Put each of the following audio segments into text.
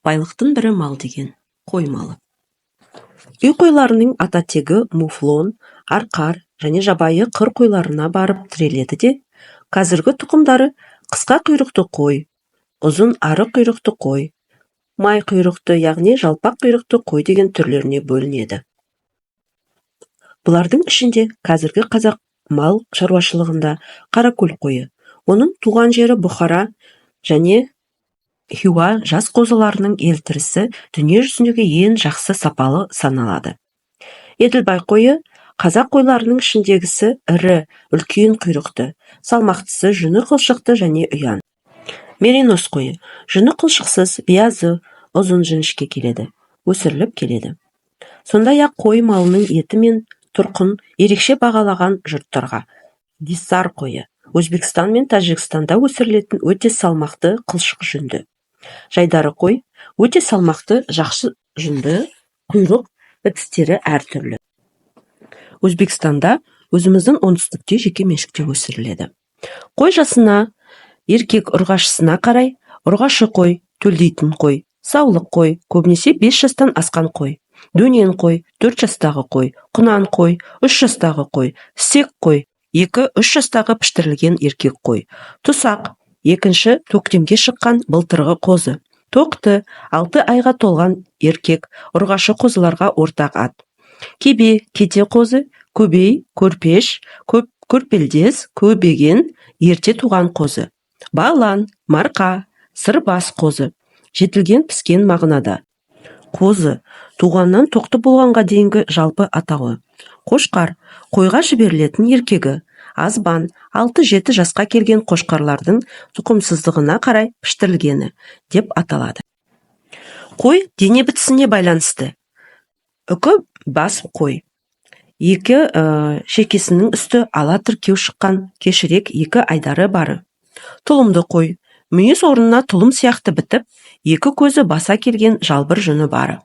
Байлықтың бірі мал деген, қой малы. Үй қойларының ата тегі муфлон, арқар және жабайы қыр қойларына барып тіреледі де, қазіргі тұқымдары қысқа құйрықты қой, ұзын ары құйрықты қой, май құйрықты яғни жалпақ құйрықты қой деген түрлеріне бөлінеді. Бұлардың ішінде қазіргі қазақ мал шаруашылығында Қаракөл қойы, оның туған жері Бұхара және Хиуа жас қозыларының елтірісі дүние жүзіндегі ең жақсы сапалы саналады. Еділбай қойы қазақ қойларының ішіндегісі ірі, үлкен құйрықты, салмақтысы жүні қылшықты және ұян. Меринос қойы жүні қылшықсыз, биязы, ұзын жіңішке келеді, өсіріліп келеді. Сондай-ақ қой малының еті мен тұрқын ерекше бағалаған жұрттарға Гиссар қойы Өзбекстан мен Тәжікстанда өсірілетін өте салмақты қылшық жүнді. Жайдары қой өте салмақты жақсы жүнді, құйрық бітістері әртүрлі. Өзбекстанда өзіміздің оңтүстікте жеке меншікте өсіріледі. Қой жасына, еркек ұрғашысына қарай, ұрғашы қой, төлдейтін қой, саулық қой, көбінесе 5 жастан асқан қой, дөнен қой, 4 жастағы қой, құнан қой, 3 жастағы қой, сек қой, 2-3 жастағы піштірілген еркек қой, тұсақ, екінші көктемге шыққан былтырғы қозы, тоқты 6 айға толған еркек ұрғашы қозыларға ортақ ат. Кебе, кете қозы, көбей, көрпеш, көрпелдес, көбеген, ерте туған қозы. Бағлан, марқа, сырбас қозы, жетілген піскен мағынада. Қозы, туғаннан тоқты болғанға дейінгі жалпы атауы. Қошқар, қойға жіберілетін еркегі. Азбан, 6-7 жасқа келген қошқарлардың тұқымсыздығына қарай піштірілгені деп аталады. Қой дене бітісіне байланысты. Үкі бас қой. 2 шекесінің үсті ала тіркеу шыққан, кешірек 2 айдары бары. Тұлымды қой. Мүйіз орнына тұлым сияқты бітіп, 2 көзі баса келген жалбыр жүні бары.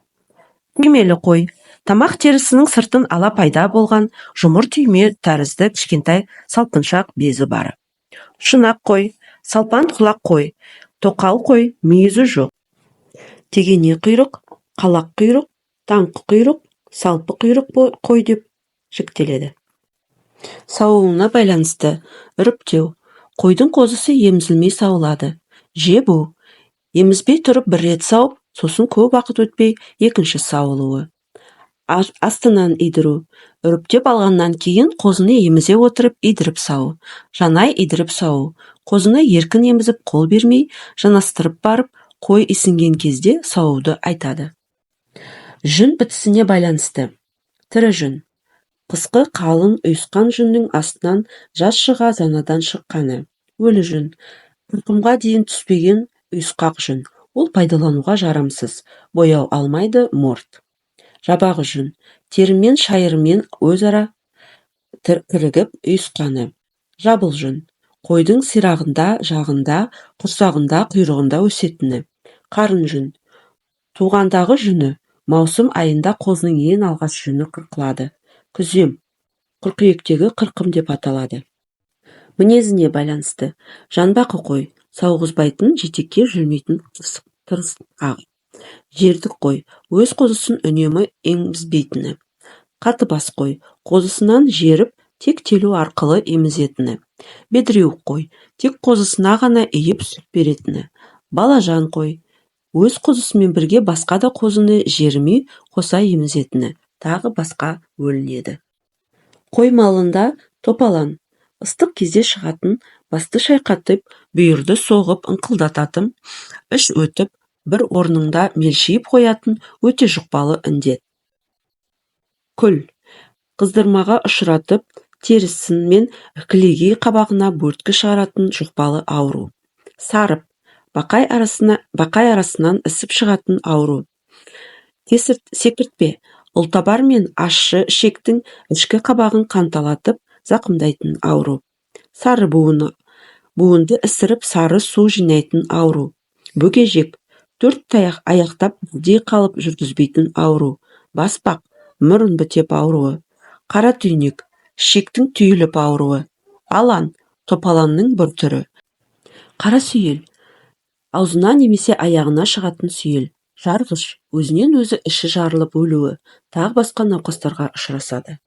Түймелі қой. Тамақ терісінің сыртын ала пайда болған жұмыр түйме тәрізді кішкентай салпыншақ безі бары. Шынақ қой, салпан құлақ қой, тоқал қой, мүйізі жоқ. Тегене құйрық, қалақ құйрық, таңқы құйрық, салпы құйрық қой деп жіктеледі. Сауылына байланысты үріптеу. Қойдың қозысы емізілмей сауылады. Жебу. Емізбей тұрып бір рет сауып, сосын көп уақыт өтпей екінші сауылуы. Астынан идіру. Үріптеп алғаннан кейін қозыны емізе отырып идіріп сау. Жанай идіріп сау. Қозыны еркін емізіп қол бермей, жанастырып барып, қой исінген кезде сауды айтады. Жүн бітісіне байланысты. Тірі жүн. Қысқы қалың ұйысқан жүннің астынан жас шыға занадан шыққаны. Өлі жүн. Қырқымға дейін түспеген ұйысқақ жүн. Ол пайдалануға жарамсыз. Бояу алмайды, морт. Жабағы жүн. Терімен шайырымен өзара кірігіп ұйысқаны. Жабыл жүн. Қойдың сирағында, жағында, құрсағында, құйрығында өсетіні. Қарын жүн. Туғандағы жүні. Маусым айында қозының ең алғаш жүні қырқылады. Күзем. Қыркүйектегі қырқым деп аталады. Мінезіне байланысты. Жанбақы қой. Сауғызбайтын, жетекке жүрмейтін тырысқақ. Жердік қой, өз қозысын үнемі емізбейтіні. Қатыбас қой, қозысынан жеріп, тек телу арқылы емізетіні. Бедіреуік қой, тек қозысына ғана иіп сүт беретіні. Балажан қой, өз қозысымен бірге басқа да қозыны жерімей қоса емізетіні. Тағы басқа өлінеді. Қой малында топалан, ыстық кезде шығатын, басты шайқатып, бүйірді соғып ыңқылдататын, іш өтіп, бір орныңда мелшиіп қоятын өте жұқпалы індет. Күл. Қыздырмаға ұшыратып, терісін мен кілегей қабағына бөрткі шығаратын жұқпалы ауру. Сарып. Бақай арасынан ісіп шығатын ауру. Секіртпе. Ұлтабар мен ащы ішектің ішкі қабағын қанталатып, зақымдайтын ауру. Сары буыны. Буынды ісіріп сары су жинайтын ауру. Бөгежек. 4 аяқтап бірдей қалып жүргізбейтін ауру. Баспақ, мұрын бітеп ауруы. Қара түйнек, ішектің түйіліп ауруы. Алан, топаланның бір түрі. Қара сүйел, аузына немесе аяғына шығатын сүйел. жарғыш, өзінен өзі іші жарылып өлуі, тағы басқа науқастарға ұшырасады.